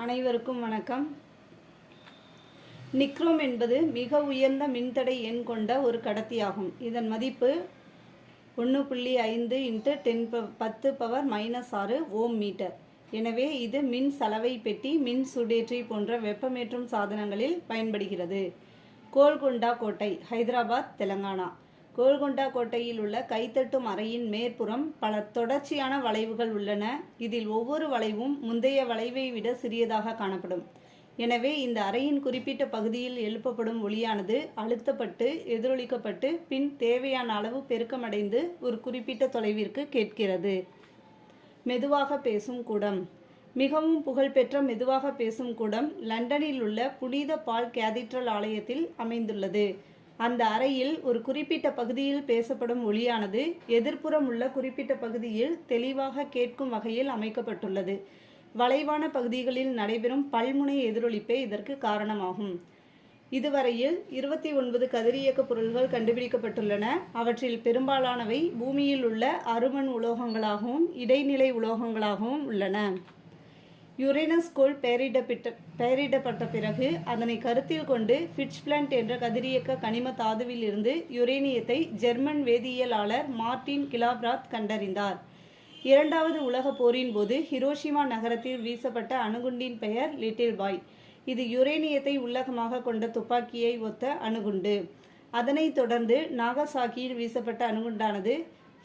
அனைவருக்கும் வணக்கம். நிக்ரோம் என்பது மிக உயர்ந்த மின்தடை எண் கொண்ட ஒரு கடத்தியாகும். இதன் மதிப்பு 1.5 × 10⁻⁻6 ஓம் மீட்டர். எனவே இது மின் சலவை பெட்டி, மின் சூடேற்றி போன்ற வெப்பமேற்றும் சாதனங்களில் பயன்படுகிறது. கோல்கொண்டா கோட்டை, ஹைதராபாத், தெலங்கானா. கோல்கொண்டா கோட்டையில் உள்ள கைத்தட்டும் அறையின் மேற்புறம் பல தொடர்ச்சியான வளைவுகள் உள்ளன. இதில் ஒவ்வொரு வளைவும் முந்தைய வளைவை விட சிறியதாக காணப்படும். எனவே இந்த அறையின் குறிப்பிட்ட பகுதியில் எழுப்பப்படும் ஒலியானது அழுத்தப்பட்டு எதிரொலிக்கப்பட்டு பின் தேவையான அளவு பெருக்கமடைந்து ஒரு குறிப்பிட்ட தொலைவிற்கு கேட்கிறது. மெதுவாக பேசும் கூடம். மிகவும் புகழ்பெற்ற மெதுவாக பேசும் கூடம் லண்டனில் உள்ள புனித பால் கேதீட்ரல் ஆலயத்தில் அமைந்துள்ளது. அந்த அறையில் ஒரு குறிப்பிட்ட பகுதியில் பேசப்படும் ஒலியானது எதிர்ப்புறம் உள்ள குறிப்பிட்ட பகுதியில் தெளிவாக கேட்கும் வகையில் அமைக்கப்பட்டுள்ளது. வளைவான பகுதிகளில் நடைபெறும் பல்முனை எதிரொலிப்பே இதற்கு காரணமாகும். இதுவரையில் 29 கதிரியக்க பொருள்கள் கண்டுபிடிக்கப்பட்டுள்ளன. அவற்றில் பெரும்பாலானவை பூமியில் உள்ள அருமண் உலோகங்களாகவும் இடைநிலை உலோகங்களாகவும் உள்ளன. யுரேனஸ் கோள் பெயரிடப்பட்ட பிறகு அதனை கருத்தில் கொண்டு ஃபிட்ச்பிளண்ட் என்ற கதிரியக்க கனிம தாதுவில் இருந்து யுரேனியத்தை ஜெர்மன் வேதியியலாளர் மார்டின் கிலாப்ராத் கண்டறிந்தார். இரண்டாவது உலகப் போரின் போது ஹிரோஷிமா நகரத்தில் வீசப்பட்ட அணுகுண்டின் பெயர் லிட்டில் பாய். இது யுரேனியத்தை உள்ளகமாக கொண்ட துப்பாக்கியை ஒத்த அணுகுண்டு. அதனைத் தொடர்ந்து நாகசாகியில் வீசப்பட்ட அணுகுண்டானது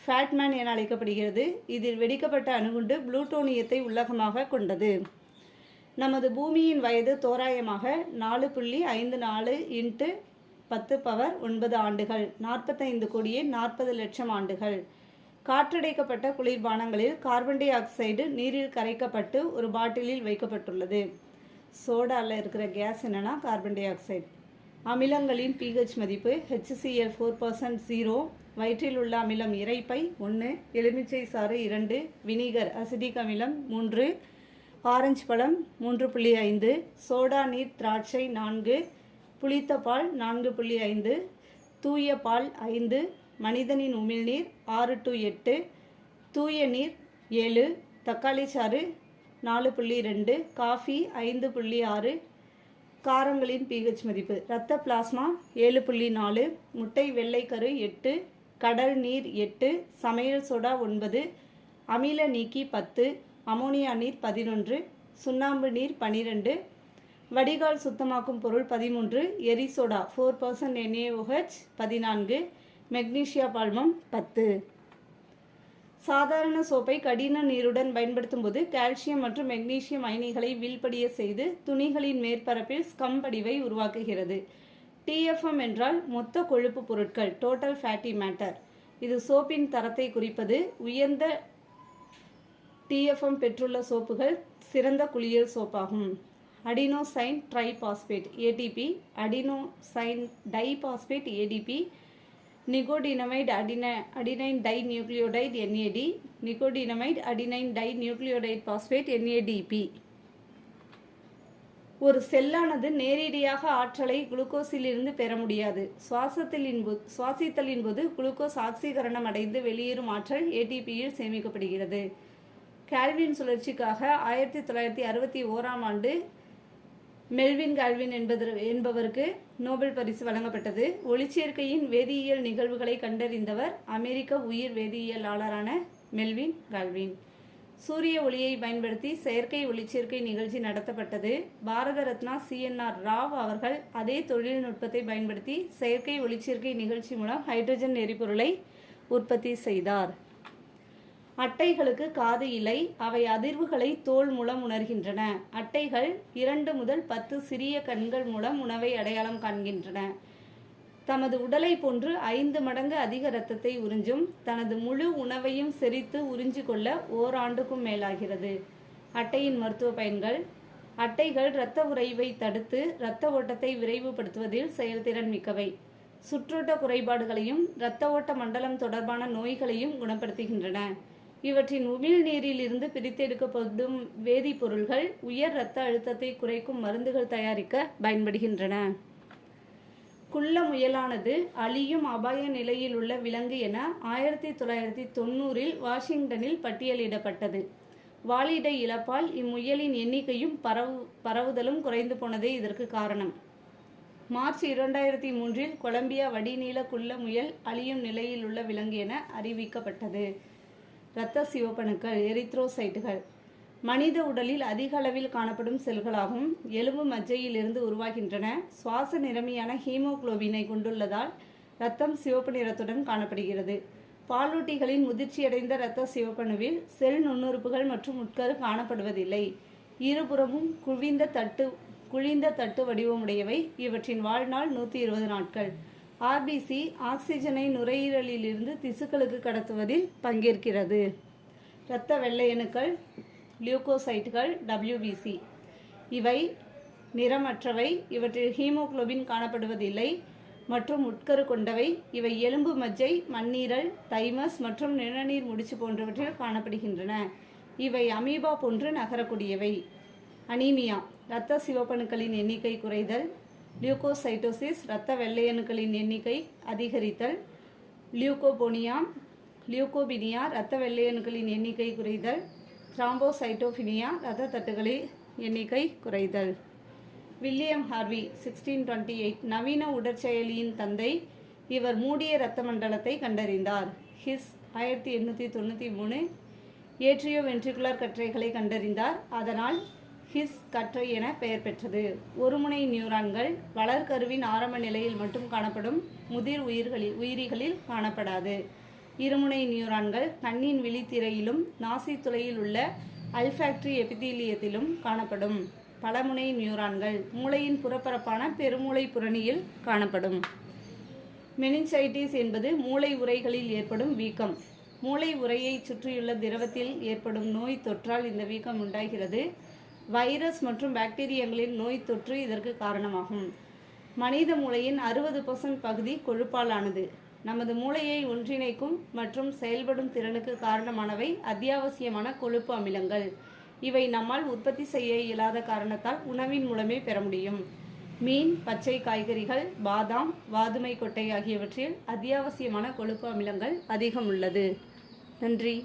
ஃபேட்மேன் என அழைக்கப்படுகிறது. இதில் வெடிக்கப்பட்ட அணுகுண்டு புளூட்டோனியத்தை உள்ளகமாக கொண்டது. நமது பூமியின் வயது தோராயமாக 4.54 × 10⁻9 ஆண்டுகள், 45,40,00,000 ஆண்டுகள். காற்றடைக்கப்பட்ட குளிர்பானங்களில் கார்பன் டை ஆக்சைடு நீரில் கரைக்கப்பட்டு ஒரு பாட்டிலில் வைக்கப்பட்டுள்ளது. சோடாவில் இருக்கிற கேஸ் என்னன்னா கார்பன் டை ஆக்சைடு. அமிலங்களின் pH மதிப்பு HCl 4% 0, வயிற்றில் உள்ள அமிலம் இரைப்பை 1, எலுமிச்சை சாறு 2, வினிகர் அசிடிக் அமிலம் 3, ஆரஞ்சு பழம் 3.5, சோடா நீர் திராட்சை 4, புளித்த பால் 4.5, தூய பால் 5, மனிதனின் உமிழ்நீர் 6 to 8, தூய நீர் 7, தக்காளி சாறு 4.2, காஃபி 5.6, காரங்களின் pH மதிப்பு. இரத்த பிளாஸ்மா 7.4, முட்டை வெள்ளைக்கரு 8, கடல் நீர் 8, சமையல் சோடா 9, அமில நீக்கி 10, அமோனியா நீர் 11, சுண்ணாம்பு நீர் 12, வடிகால் சுத்தமாக்கும் பொருள் 13, எரிசோடா 4% NaOH 14, மெக்னீசியா பால்மம் 10. சாதாரண சோப்பை கடின நீருடன் பயன்படுத்தும் போது கால்சியம் மற்றும் மெக்னீசியம் அயனிகளை வீழ்படிய செய்து துணிகளின் மேற்பரப்பில் ஸ்கம் படிவை உருவாக்குகிறது. TFM என்றால் மொத்த கொழுப்பு பொருட்கள், டோட்டல் ஃபேட்டி மேட்டர். இது சோப்பின் தரத்தை குறிப்பது. உயர்ந்த TFM பெற்றுள்ள சோப்புகள் சிறந்த குளியல் சோப்பாகும். Adenosine triphosphate ATP, adenosine diphosphate ADP, nicotinamide adenine dinucleotide NAD, nicotinamide adenine dinucleotide phosphate NADP. ஒரு செல்லானது நேரடியாக ஆற்றலை குளுக்கோஸிலிருந்து பெற முடியாது. சுவாசித்தலின் போது குளுக்கோஸ் ஆக்சீகரணம் அடைந்து வெளியேறும் ஆற்றல் ATPயில் சேமிக்கப்படுகிறது. கால்வின் சுழற்சிக்காக 1961ஆம் ஆண்டு மெல்வின் கால்வின் என்பவருக்கு நோபல் பரிசு வழங்கப்பட்டது. ஒளிச்சேர்க்கையின் வேதியியல் நிகழ்வுகளை கண்டறிந்தவர் அமெரிக்க உயிர் வேதியியலாளரான மெல்வின் கால்வின். சூரிய ஒளியை பயன்படுத்தி செயற்கை ஒளிச்சேர்க்கை நிகழ்ச்சி நடத்தப்பட்டது. பாரத ரத்னா CNR ராவ் அவர்கள் அதே தொழில்நுட்பத்தை பயன்படுத்தி செயற்கை ஒளிச்சேர்க்கை நிகழ்ச்சி மூலம் ஹைட்ரஜன் எரிபொருளை உற்பத்தி செய்தார். அட்டைகளுக்கு காது இல்லை. அவை அதிர்வுகளை தோல் மூலம் உணர்கின்றன. அட்டைகள் 2 முதல் 10 சிறிய கண்கள் மூலம் உணவை அடையாளம் காண்கின்றன. தமது உடலை போன்று 5 மடங்கு அதிக இரத்தத்தை உறிஞ்சும். தனது முழு உணவையும் செரித்து உறிஞ்சி கொள்ள ஓராண்டுக்கும் மேலாகிறது. அட்டையின் மருத்துவ பயன்கள். அட்டைகள் இரத்த உறைவை தடுத்து இரத்த ஓட்டத்தை விரைவுபடுத்துவதில் செயல்திறன் மிக்கவை. சுற்றோட்ட குறைபாடுகளையும் இரத்த ஓட்ட மண்டலம் தொடர்பான நோய்களையும் குணப்படுத்துகின்றன. இவற்றின் உமிழ்நீரில் இருந்து பிரித்தெடுக்கப்படும் வேதிப்பொருள்கள் உயர் இரத்த அழுத்தத்தை குறைக்கும் மருந்துகள் தயாரிக்க பயன்படுகின்றன. குள்ள முயலானது அழியும் அபாய நிலையில் உள்ள விலங்கு என 1990இல் வாஷிங்டனில் பட்டியலிடப்பட்டது. வாலிடை இழப்பால் இம்முயலின் எண்ணிக்கையும் பரவுதலும் குறைந்து போனதே இதற்கு காரணம். மார்ச் 2003 கொலம்பியா வடிநீள குள்ள முயல் அழியும் நிலையில் உள்ள விலங்கு என அறிவிக்கப்பட்டது. இரத்த சிவப்பணுக்கள் எரித்ரோசைட்டுகள் மனித உடலில் அதிக அளவில் காணப்படும் செல்களாகும். எலும்பு மஜ்ஜையில் இருந்து உருவாகின்றன. சுவாச நிறமியான ஹீமோகுளோபினை கொண்டுள்ளதால் இரத்தம் சிவப்பு நிறத்துடன் காணப்படுகிறது. பாலூட்டிகளின் முதிர்ச்சியடைந்த இரத்த சிவப்பணுவில் செல் நுண்ணுறுப்புகள் மற்றும் உட்கரு காணப்படுவதில்லை. இருபுறமும் குழிந்த தட்டு வடிவமுடையவை. இவற்றின் வாழ்நாள் 120 நாட்கள். ஆர்பிசி ஆக்சிஜனை நுரையீரலிலிருந்து திசுக்களுக்கு கடத்துவதில் பங்கேற்கிறது. இரத்த வெள்ளையணுக்கள் லியூகோசைட்டுகள் WBC இவை நிறமற்றவை. இவற்றில் ஹீமோகுளோபின் காணப்படுவதில்லை மற்றும் உட்கரு கொண்டவை. இவை எலும்பு மஜ்ஜை, மண்ணீரல், தைமஸ் மற்றும் நிணநீர் முடிச்சு போன்றவற்றில் காணப்படுகின்றன. இவை அமீபா போன்று நகரக்கூடியவை. அனீமியா இரத்த சிவப்பணுக்களின் எண்ணிக்கை குறைதல். லியூகோசைட்டோசிஸ் இரத்த வெள்ளையணுக்களின் எண்ணிக்கை அதிகரித்தல். லியூகோபினியா இரத்த வெள்ளையணுக்களின் எண்ணிக்கை குறைதல். த்ராம்போசைட்டோபினியா இரத்த தட்டுகளின் எண்ணிக்கை குறைதல். வில்லியம் ஹார்வி 1628 நவீன உடற்செயலியின் தந்தை. இவர் மூடிய இரத்த மண்டலத்தை கண்டறிந்தார். ஹிஸ் 1893 ஏட்ரியோ வென்ட்ரிகுலர் கற்றைகளை கண்டறிந்தார். அதனால் ஹிஸ் கற்றை என பெயர் பெற்றது. ஒருமுனை நியூரான்கள் வளர்கருவின் ஆரம்ப நிலையில் மட்டும் காணப்படும். முதிர் உயிரிகளில் காணப்படாது. இருமுனை நியூரான்கள் கண்ணின் விழித்திரையிலும் நாசித்துளையில் உள்ள அல்ஃபாக்டரி எபிதீலியத்திலும் காணப்படும். பலமுனை நியூரான்கள் மூளையின் புறப்பரப்பான பெருமூளை புறணியில் காணப்படும். மெனிஞ்சைட்டிஸ் என்பது மூளை உறைகளில் ஏற்படும் வீக்கம். மூளை உறையை சுற்றியுள்ள திரவத்தில் ஏற்படும் நோய் தொற்றால் இந்த வீக்கம் உண்டாகிறது. வைரஸ் மற்றும் பாக்டீரியங்களின் நோய் தொற்று இதற்கு காரணமாகும். மனித மூளையின் 60% பகுதி கொழுப்பால் ஆனது. நமது மூளையை ஒன்றிணைக்கும் மற்றும் செயல்படும் திறனுக்கு காரணமானவை அத்தியாவசியமான கொழுப்பு அமிலங்கள். இவை நம்மால் உற்பத்தி செய்ய இயலாத காரணத்தால் உணவின் மூலமே பெற முடியும். மீன், பச்சை காய்கறிகள், பாதாம், வாதுமை கொட்டை ஆகியவற்றில் அத்தியாவசியமான கொழுப்பு அமிலங்கள் அதிகம் உள்ளது. நன்றி.